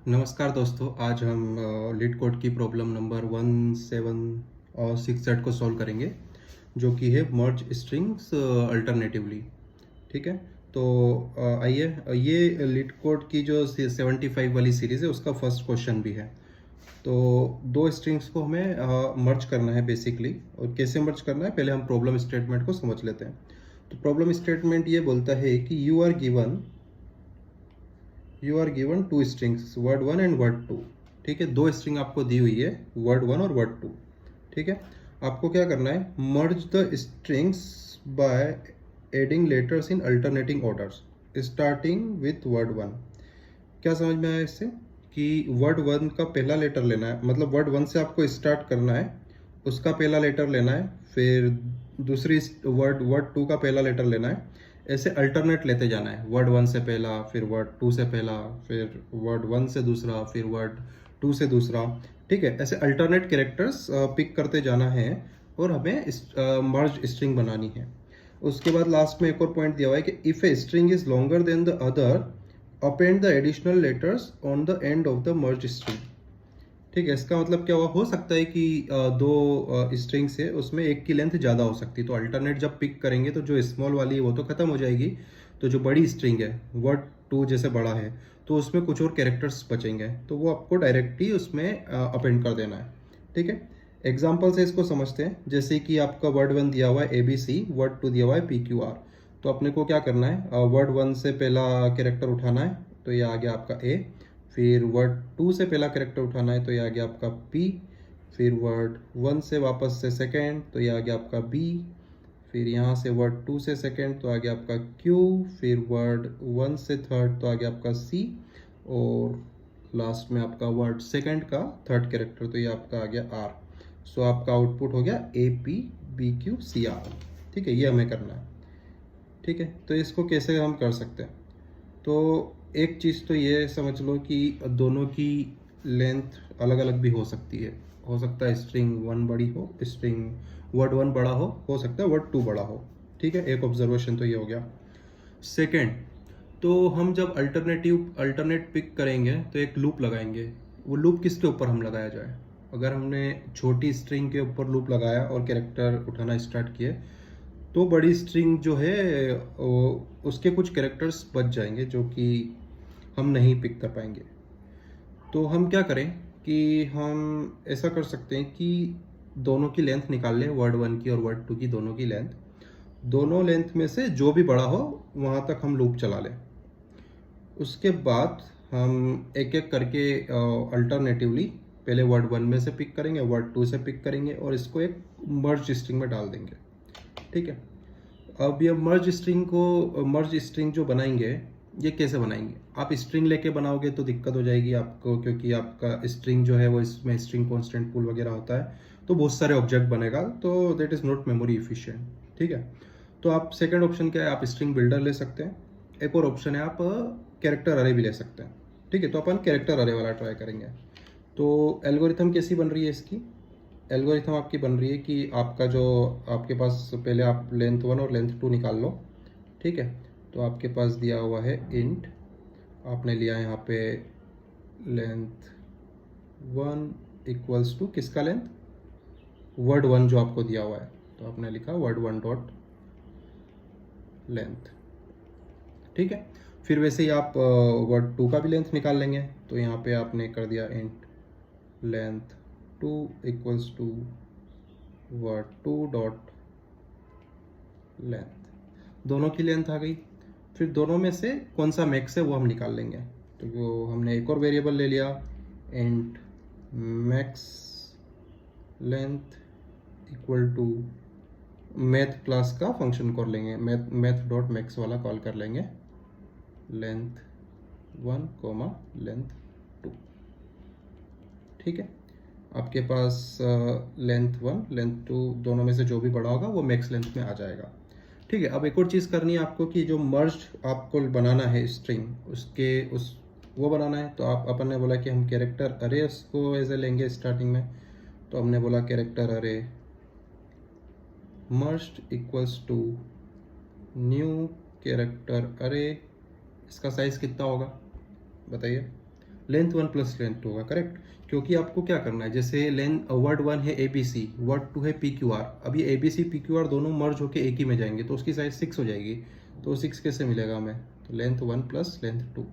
नमस्कार दोस्तों, आज हम लीड कोड की प्रॉब्लम नंबर 17 और 6 सेट को सॉल्व करेंगे, जो कि है मर्ज स्ट्रिंग्स अल्टरनेटिवली। ठीक है। तो आइए, ये लीड कोड की जो 75 वाली सीरीज़ है उसका फर्स्ट क्वेश्चन भी है। तो दो स्ट्रिंग्स को हमें मर्ज करना है बेसिकली। और कैसे मर्ज करना है, पहले हम प्रॉब्लम स्टेटमेंट को समझ लेते हैं। तो प्रॉब्लम स्टेटमेंट ये बोलता है कि you are given two strings word one and word two. ठीक है, दो स्ट्रिंग आपको दी हुई है, वर्ड वन और वर्ड टू। ठीक है, आपको क्या करना है, merge the strings by adding letters in alternating orders starting with word one. क्या समझ में आया इससे कि वर्ड वन का पहला लेटर लेना है, मतलब वर्ड वन से आपको स्टार्ट करना है, उसका पहला लेटर लेना है, फिर दूसरी वर्ड वर्ड टू का पहला लेटर लेना है। ऐसे अल्टरनेट लेते जाना है, वर्ड वन से पहला, फिर वर्ड टू से पहला, फिर वर्ड वन से दूसरा, फिर वर्ड टू से दूसरा। ठीक है, ऐसे अल्टरनेट कैरेक्टर्स पिक करते जाना है और हमें मर्ज स्ट्रिंग बनानी है। उसके बाद लास्ट में एक और पॉइंट दिया हुआ है कि if a string is longer than the other append the additional letters on the end of the merge string. ठीक है, इसका मतलब क्या हुआ, हो सकता है कि दो स्ट्रिंग्स है उसमें एक की लेंथ ज़्यादा हो सकती है, तो अल्टरनेट जब पिक करेंगे तो जो स्मॉल वाली है वो तो खत्म हो जाएगी, तो जो बड़ी स्ट्रिंग है वर्ड टू जैसे बड़ा है तो उसमें कुछ और कैरेक्टर्स बचेंगे, तो वो आपको डायरेक्टली उसमें अपेंड कर देना है। ठीक है, एग्जाम्पल से इसको समझते हैं। जैसे कि आपका वर्ड वन दिया हुआ है ABC, वर्ड टू दिया हुआ है PQR। तो अपने को क्या करना है, वर्ड वन से पहला कैरेक्टर उठाना है, तो ये आ गया आपका A। फिर वर्ड टू से पहला कैरेक्टर उठाना है, तो ये आ गया आपका P। फिर वर्ड वन से वापस से सेकेंड, तो ये आ गया आपका B। फिर यहाँ से वर्ड टू से सेकेंड, तो आ गया आपका Q। फिर वर्ड वन से थर्ड, तो आ गया आपका C। और लास्ट में आपका वर्ड सेकेंड का थर्ड कैरेक्टर, तो ये आपका आ गया R। सो आपका आउटपुट हो गया APBQCR। ठीक है, ये हमें करना है। ठीक है, तो इसको कैसे हम कर सकते हैं, तो एक चीज़ तो ये समझ लो कि दोनों की लेंथ अलग अलग भी हो सकती है। हो सकता है स्ट्रिंग वन बड़ी हो, स्ट्रिंग वर्ड वन बड़ा हो सकता है वर्ड टू बड़ा हो। ठीक है, एक ऑब्जर्वेशन तो ये हो गया। सेकेंड, तो हम जब अल्टरनेट पिक करेंगे तो एक लूप लगाएंगे। वो लूप किसके ऊपर हम लगाया जाए, अगर हमने छोटी स्ट्रिंग के ऊपर लूप लगाया और कैरेक्टर उठाना स्टार्ट किए, तो बड़ी स्ट्रिंग जो है उसके कुछ कैरेक्टर्स बच जाएंगे जो कि हम नहीं पिक कर पाएंगे। तो हम क्या करें कि हम ऐसा कर सकते हैं कि दोनों की लेंथ निकाल लें, वर्ड वन की और वर्ड टू की दोनों की लेंथ। दोनों लेंथ में से जो भी बड़ा हो वहाँ तक हम लूप चला लें। उसके बाद हम एक एक करके अल्टरनेटिवली पहले वर्ड वन में से पिक करेंगे, वर्ड टू से पिक करेंगे और इसको एक मर्ज स्ट्रिंग में डाल देंगे। ठीक है, अब ये मर्ज स्ट्रिंग जो बनाएंगे, ये कैसे बनाएंगे, आप स्ट्रिंग लेके बनाओगे तो दिक्कत हो जाएगी आपको, क्योंकि आपका स्ट्रिंग जो है वो इसमें स्ट्रिंग कॉन्स्टेंट पूल वगैरह होता है, तो बहुत सारे ऑब्जेक्ट बनेगा, तो that is not memory efficient. ठीक है, तो आप सेकंड ऑप्शन क्या है, आप स्ट्रिंग बिल्डर ले सकते हैं। एक और ऑप्शन है, आप कैरेक्टर अरे भी ले सकते हैं। ठीक है, तो अपन कैरेक्टर अरे वाला ट्राई करेंगे। तो एल्गोरिथम कैसी बन रही है इसकी, एल्गोरिथम आपकी बन रही है कि आपका जो आपके पास पहले आप लेंथ वन और लेंथ टू निकाल लो। ठीक है, तो आपके पास दिया हुआ है इंट, आपने लिया यहाँ पे लेंथ वन इक्वल्स टू किसका लेंथ, वर्ड वन जो आपको दिया हुआ है, तो आपने लिखा वर्ड वन डॉट लेंथ। ठीक है, फिर वैसे ही आप वर्ड टू का भी लेंथ निकाल लेंगे, तो यहाँ पे आपने कर दिया int length two equals to word two dot length, दोनों की लेंथ आ गई। फिर दोनों में से कौन सा मैक्स है वो हम निकाल लेंगे, तो वो हमने एक और वेरिएबल ले लिया, int max length equal to math class का फंक्शन कर लेंगे, मैथ डॉट मैक्स वाला कॉल कर लेंगे, length one comma length two. ठीक है, आपके पास लेंथ वन लेंथ टू दोनों में से जो भी बड़ा होगा वो मैक्स लेंथ में आ जाएगा। ठीक है, अब एक और चीज़ करनी है आपको कि जो मर्ज आपको बनाना है स्ट्रिंग उसके उस वो बनाना है, तो आप अपन ने बोला कि हम कैरेक्टर अरे उसको ऐसे लेंगे स्टार्टिंग में, तो हमने बोला character array merged equals to new character array. इसका साइज कितना होगा बताइए, लेंथ 1 प्लस लेंथ 2 होगा, करेक्ट। क्योंकि आपको क्या करना है, जैसे वर्ड 1 है ABC, वर्ड 2 है PQR, अब ये ABC PQR दोनों मर्ज होके एक ही में जाएंगे तो उसकी साइज 6 हो जाएगी। तो 6 कैसे मिलेगा हमें, तो लेंथ 1 प्लस लेंथ 2,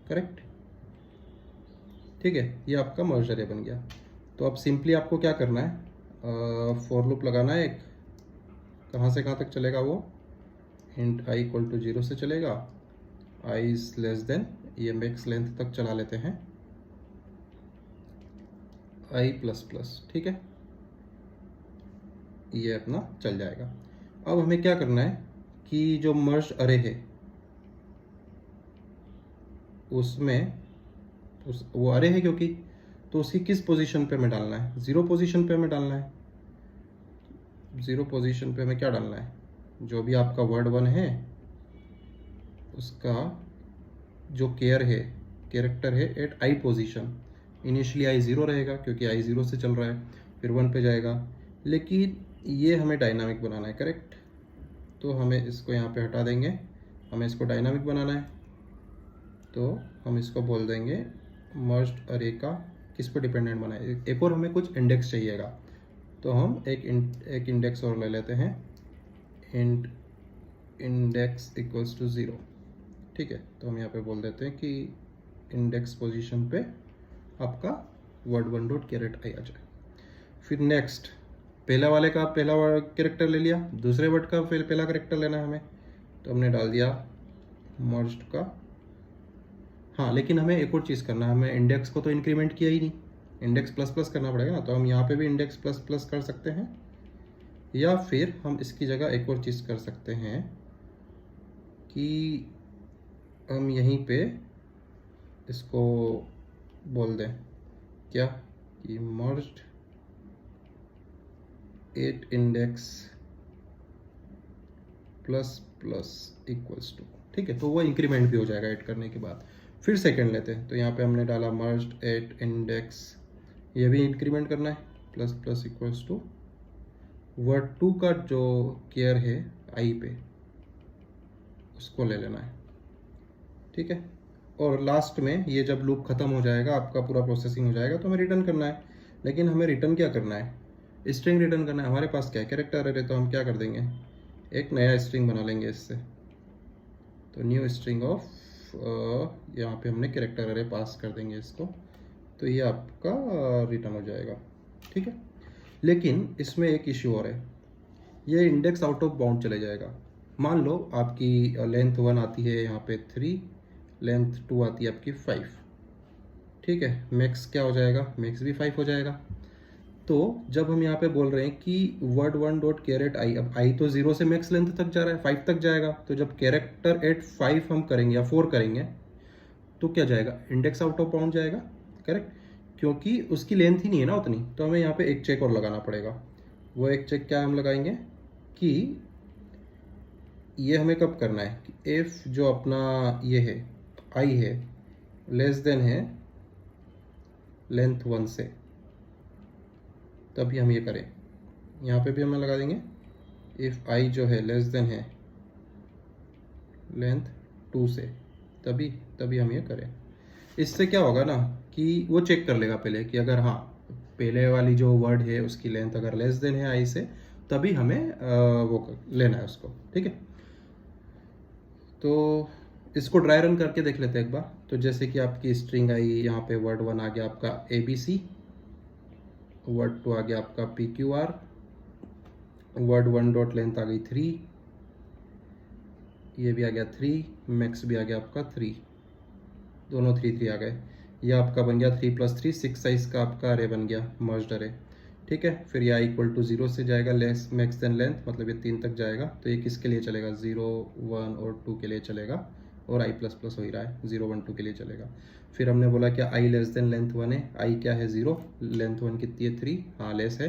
करेक्ट। ठीक है, ये आपका मर्ज अरे बन गया। तो अब सिंपली आपको क्या करना है, फॉर लूप लगाना है एक, कहाँ से कहाँ तक चलेगा वो, इंट आई इक्वल टू 0 से चलेगा, आई इज लेस देन, ये मैक्स लेंथ तक चला लेते हैं, आई प्लस प्लस, ठीक है, ये अपना चल जाएगा। अब हमें क्या करना है कि जो मर्ज अरे है उसमें वो अरे है क्योंकि, तो उसकी किस पोजीशन पे हमें डालना है, 0 पोजीशन पे हमें डालना है। 0 पोजीशन पे हमें क्या डालना है, जो भी आपका वर्ड 1 है उसका जो कैरेक्टर है at I position, initially I 0 रहेगा क्योंकि आई 0 से चल रहा है, फिर 1 पे जाएगा, लेकिन ये हमें डायनामिक बनाना है, करेक्ट। तो हमें इसको यहाँ पे हटा देंगे, हमें इसको डायनामिक बनाना है, तो हम इसको बोल देंगे मर्ज्ड अरे का किस पे डिपेंडेंट बनाए, एक और हमें कुछ इंडेक्स चाहिएगा, तो हम एक इंडेक्स और ले लेते हैं, इंट इंडेक्स इक्वल्स टू 0, ठीक है। तो हम यहाँ पे बोल देते हैं कि इंडेक्स पोजीशन पे आपका वर्ड 1 डॉट कैरेट आई आ जाए। फिर नेक्स्ट, पहला वाले का पहला कैरेक्टर ले लिया, दूसरे वर्ड का फिर पहला कैरेक्टर लेना है हमें, तो हमने डाल दिया मर्ज्ड का। हाँ, लेकिन हमें एक और चीज़ करना है, हमें इंडेक्स को तो इंक्रीमेंट किया ही नहीं, इंडेक्स प्लस प्लस करना पड़ेगा ना, तो हम यहाँ पे भी इंडेक्स प्लस प्लस कर सकते हैं, या फिर हम इसकी जगह एक और चीज़ कर सकते हैं कि हम यहीं पे इसको बोल दें क्या, कि merged at index plus plus equals to, ठीक है। तो वो इंक्रीमेंट भी हो जाएगा ऐड करने के बाद। फिर सेकंड लेते हैं, तो यहाँ पे हमने डाला मर्ज्ड एट इंडेक्स, ये भी इंक्रीमेंट करना है, plus plus equals to word 2 का जो केयर है आई पे उसको ले लेना है, ठीक है। और लास्ट में ये जब लूप खत्म हो जाएगा, आपका पूरा प्रोसेसिंग हो जाएगा, तो हमें रिटर्न करना है। लेकिन हमें रिटर्न क्या करना है, स्ट्रिंग रिटर्न करना है। हमारे पास क्या कैरेक्टर अरे, तो हम क्या कर देंगे, एक नया स्ट्रिंग बना लेंगे इससे, तो न्यू स्ट्रिंग ऑफ, यहाँ पे हमने कैरेक्टर अरे पास कर देंगे इसको, तो ये आपका रिटर्न हो जाएगा, ठीक है। लेकिन इसमें एक इश्यू और है, ये इंडेक्स आउट ऑफ बाउंड चले जाएगा। मान लो आपकी लेंथ 1 आती है यहाँ पे 3, लेंथ 2 आती है आपकी 5, ठीक है, मैक्स क्या हो जाएगा, मैक्स भी 5 हो जाएगा। तो जब हम यहाँ पे बोल रहे हैं कि वर्ड 1 डॉट कैरेट आई, अब आई तो 0 से मैक्स लेंथ तक जा रहा है, 5 तक जाएगा, तो जब कैरेक्टर एट 5 हम करेंगे या 4 करेंगे तो क्या जाएगा, इंडेक्स आउट ऑफ बाउंड जाएगा, करेक्ट, क्योंकि उसकी लेंथ ही नहीं है ना उतनी। तो हमें यहाँ पे एक चेक और लगाना पड़ेगा। वो एक चेक क्या हम लगाएंगे कि ये हमें कब करना है कि इफ़ जो अपना ये है आई है लेस देन है लेंथ 1 से, तभी हम ये करें। यहाँ पे भी हमें लगा देंगे इफ़ आई जो है लेस देन है लेंथ 2 से, तभी हम ये करें। इससे क्या होगा ना कि वो चेक कर लेगा पहले कि अगर हाँ पहले वाली जो वर्ड है उसकी लेंथ अगर लेस देन है आई से, तभी हमें वो लेना है उसको, ठीक है। तो इसको ड्राई रन करके देख लेते हैं एक बार। तो जैसे कि आपकी स्ट्रिंग आई, यहाँ पे वर्ड 1 आ गया आपका ABC, वर्ड 2 आ गया आपका PQR, वर्ड 1 डॉट लेंथ आ गई 3, ये भी आ गया 3, मैक्स भी आ गया आपका 3, दोनों 3 3 आ गए। ये आपका बन गया 3 प्लस 3 6 साइज का आपका अरे बन गया, मर्ज्ड अरे, ठीक है। फिर ये इक्वल टू 0 से जाएगा, लेस मैक्स देन लेंथ, मतलब ये 3 तक जाएगा। तो ये किसके लिए चलेगा, 0 1 और 2 के लिए चलेगा, और आई प्लस प्लस हो ही रहा है, 0 1 2 के लिए चलेगा। फिर हमने बोला क्या आई लेस देन लेंथ 1 है, आई क्या है 0, लेंथ 1 कितनी है 3, हाँ लेस है।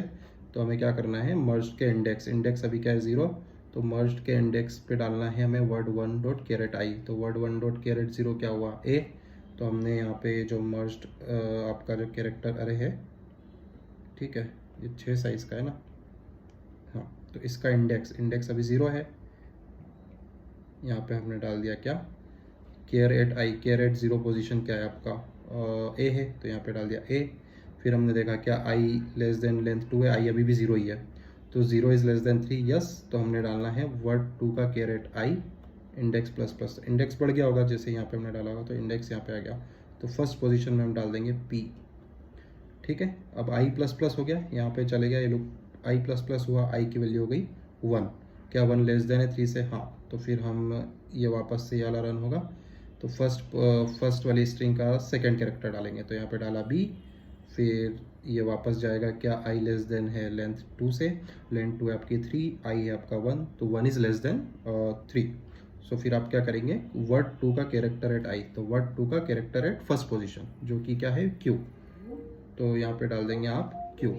तो हमें क्या करना है, मर्ज्ड के इंडेक्स अभी क्या है 0, तो मर्ज्ड के इंडेक्स पे डालना है हमें वर्ड 1 डॉट कैरेट आई। तो वर्ड 1 डॉट कैरेट 0 क्या हुआ, ए। तो हमने यहाँ पे जो मर्ज्ड आपका जो कैरेक्टर अरे है, ठीक है, ये 6 साइज का है ना, हाँ, तो इसका इंडेक्स अभी 0 है, यहाँ पे हमने डाल दिया क्या, care at I, care at zero position क्या है आपका, ए है, तो यहाँ पे डाल दिया ए। फिर हमने देखा क्या आई लेस देन लेंथ 2 है, आई अभी भी 0 ही है, तो 0 इज़ लेस देन 3, यस। तो हमने डालना है वर्ड 2 का care at I index plus plus, index बढ़ गया होगा जैसे यहाँ पे हमने डाला होगा, तो इंडेक्स यहाँ पे आ गया, तो फर्स्ट पोजीशन में हम डाल देंगे पी। ठीक है, अब आई प्लस प्लस हो गया, यहाँ पे चले गया ये लोग, आई प्लस प्लस हुआ, आई की वैल्यू हो गई 1, क्या 1 लेस देन है 3 से, हाँ। तो फिर हम ये वापस से ये वाला रन होगा, तो फर्स्ट वाली स्ट्रिंग का सेकंड कैरेक्टर डालेंगे, तो यहाँ पे डाला बी। फिर ये वापस जाएगा क्या, आई लेस देन है लेंथ 2 से, लेंथ 2 है आपकी 3, आई है आपका 1, तो 1 इज़ लेस देन 3। सो फिर आप क्या करेंगे, वर्ड 2 का कैरेक्टर एट आई, तो वर्ड 2 का कैरेक्टर एट फर्स्ट पोजीशन जो कि क्या है क्यू, तो यहाँ पे डाल देंगे आप क्यू,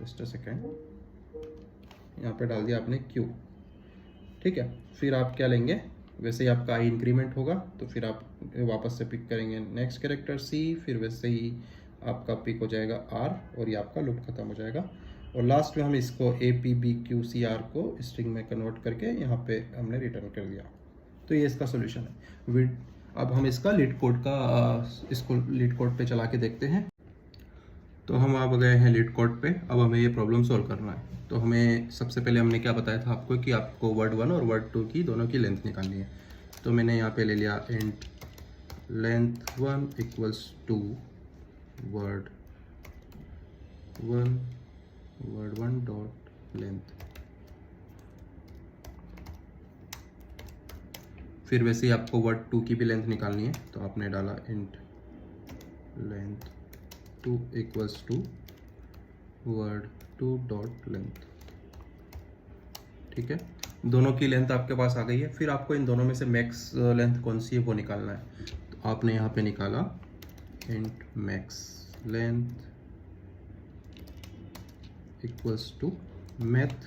जस्ट अ सेकेंड, यहाँ पे डाल दिया आपने क्यू। ठीक है, फिर आप क्या लेंगे, वैसे ही आपका आई इंक्रीमेंट होगा, तो फिर आप वापस से पिक करेंगे नेक्स्ट कैरेक्टर सी, फिर वैसे ही आपका पिक हो जाएगा आर, और ये आपका लूप खत्म हो जाएगा। और लास्ट में हम इसको A P B Q C R को स्ट्रिंग में कन्वर्ट करके यहाँ पे हमने रिटर्न कर दिया। तो ये इसका सोल्यूशन है। विद अब हम इसका लीड कोड का इसको लीड कोड पे चला के देखते हैं। तो हम आ गए हैं लीड कोड पे, अब हमें ये प्रॉब्लम सॉल्व करना है। तो हमें सबसे पहले हमने क्या बताया था आपको कि आपको वर्ड 1 और वर्ड 2 की दोनों की लेंथ निकालनी है। तो मैंने यहाँ पे ले लिया int length 1 equals to word 1 dot length. फिर वैसे ही आपको वर्ड 2 की भी लेंथ निकालनी है, तो आपने डाला int length 2 equals to word 2 dot length. ठीक है, दोनों की लेंथ आपके पास आ गई है। फिर आपको इन दोनों में से मैक्स लेंथ कौन सी है वो निकालना है। तो आपने यहाँ पे निकाला int max length equals to math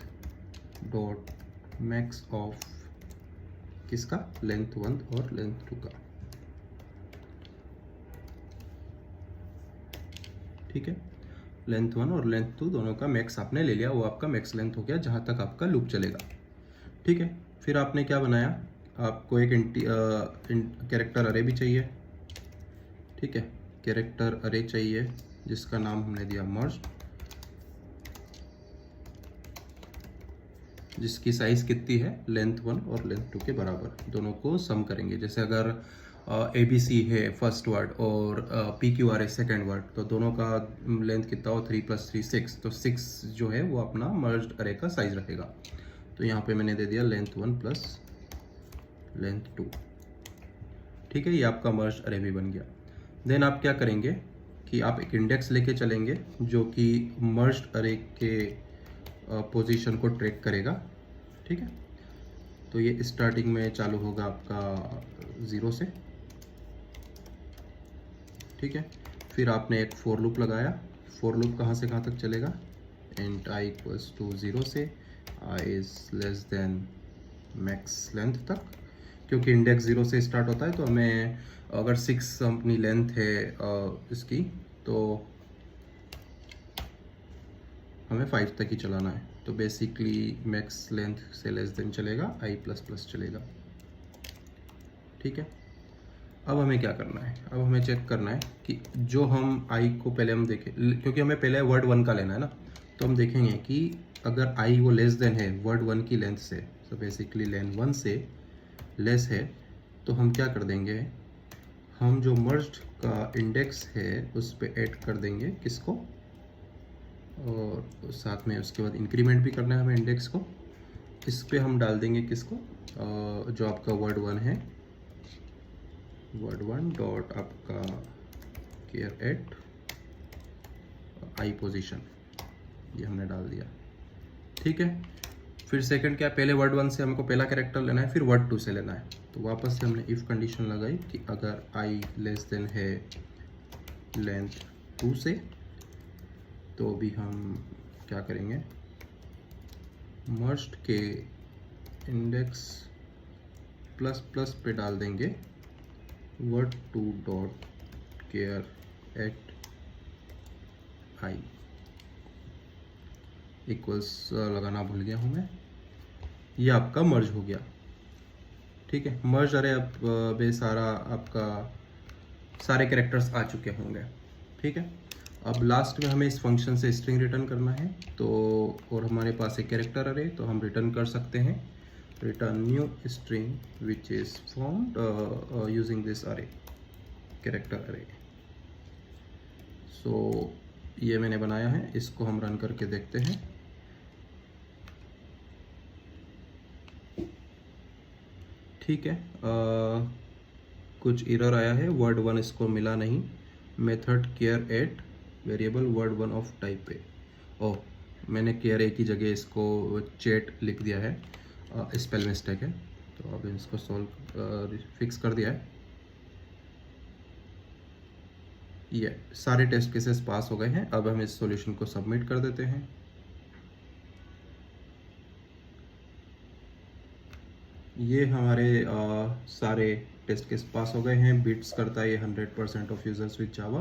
dot max of किसका, लेंथ 1 और लेंथ 2 का। ठीक है, लेंथ 1 और लेंथ 2 दोनों का मैक्स आपने ले लिया, वो आपका मैक्स लेंथ हो गया जहाँ तक आपका लूप चलेगा। ठीक है, फिर आपने क्या बनाया, आपको एक कैरेक्टर अरे भी चाहिए। ठीक है, कैरेक्टर अरे चाहिए जिसका नाम हमने दिया मर्ज, जिसकी साइज कितनी है, लेंथ 1 और लेंथ 2 के बराबर, दोनों को सम करेंगे। जैसे अगर ए बी सी है फर्स्ट वर्ड और पी क्यू आर है सेकेंड वर्ड, तो दोनों का लेंथ कितना हो, 3 + 3 6, तो 6 जो है वो अपना मर्ज्ड अरे का साइज रखेगा। तो यहाँ पे मैंने दे दिया लेंथ 1 प्लस लेंथ 2। ठीक है, ये आपका मर्ज्ड अरे भी बन गया। देन आप क्या करेंगे कि आप एक इंडेक्स लेके चलेंगे जो कि मर्ज्ड अरे के पोजीशन को ट्रैक करेगा। ठीक है, तो ये स्टार्टिंग में चालू होगा आपका 0 से। ठीक है, फिर आपने एक फॉर लूप लगाया, फॉर लूप कहाँ से कहाँ तक चलेगा, इंट आई इक्वल्स टू 0 से i is less than max length तक। क्योंकि इंडेक्स 0 से स्टार्ट होता है, तो हमें अगर 6 अपनी लेंथ है इसकी, तो हमें 5 तक ही चलाना है। तो बेसिकली मैक्स लेंथ से लेस देन चलेगा, आई प्लस प्लस चलेगा। ठीक है, अब हमें क्या करना है, अब हमें चेक करना है कि जो हम आई को पहले हम देखें, क्योंकि हमें पहले वर्ड 1 का लेना है ना, तो हम देखेंगे कि अगर आई वो लेस देन है वर्ड 1 की लेंथ से, तो बेसिकली लेंथ 1 से लेस है, तो हम क्या कर देंगे, हम जो मर्ज्ड का इंडेक्स है उस पर ऐड कर देंगे किसको, और साथ में उसके बाद इंक्रीमेंट भी करना है हमें इंडेक्स को। इस पे हम डाल देंगे किसको, जो आपका वर्ड 1 है, वर्ड 1 डॉट आपका केयर एट आई पोजीशन, ये हमने डाल दिया। ठीक है, फिर सेकंड क्या, पहले वर्ड 1 से हमको पहला कैरेक्टर लेना है, फिर वर्ड 2 से लेना है। तो वापस से हमने इफ़ कंडीशन लगाई कि अगर आई लेस देन है लेंथ 2 से, तो भी हम क्या करेंगे, मर्ज्ड के इंडेक्स प्लस प्लस पे डाल देंगे word 2 dot care at I equals लगाना भूल गया हूँ मैं, ये आपका मर्ज हो गया। ठीक है, मर्ज अरे अब बे सारा आपका सारे कैरेक्टर्स आ चुके होंगे। ठीक है, अब लास्ट में हमें इस फंक्शन से स्ट्रिंग रिटर्न करना है, तो और हमारे पास एक कैरेक्टर अरे, तो हम रिटर्न कर सकते हैं return new string which is formed using this अरे कैरेक्टर अरे। सो ये मैंने बनाया है, इसको हम रन करके देखते हैं। ठीक है, कुछ एरर आया है, वर्ड 1 इसको मिला नहीं, method care at variable word 1 of type a. Oh, मैंने केयर ए की जगह इसको चेट लिख दिया है, स्पेल मिस्टेक है, तो अब इसको सॉल्व फिक्स कर दिया है। ये सारे टेस्ट केसेस पास हो गए हैं। अब हम इस सॉल्यूशन को सबमिट कर देते हैं। ये हमारे सारे टेस्ट केस पास हो गए हैं। बिट्स करता है ये 100% ऑफ यूजर्स विद जावा,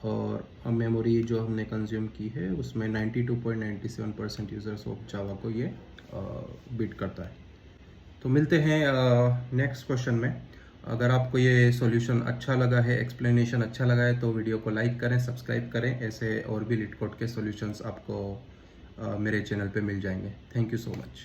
और मेमोरी जो हमने कंज्यूम की है उसमें 92.97% यूजर्स ऑफ जावा को ये बीट करता है। तो मिलते हैं नेक्स्ट क्वेश्चन में। अगर आपको ये सॉल्यूशन अच्छा लगा है, एक्सप्लेनेशन अच्छा लगा है, तो वीडियो को लाइक करें, सब्सक्राइब करें। ऐसे और भी लिट कोड के सॉल्यूशंस आपको मेरे चैनल पे मिल जाएंगे। Thank you so much.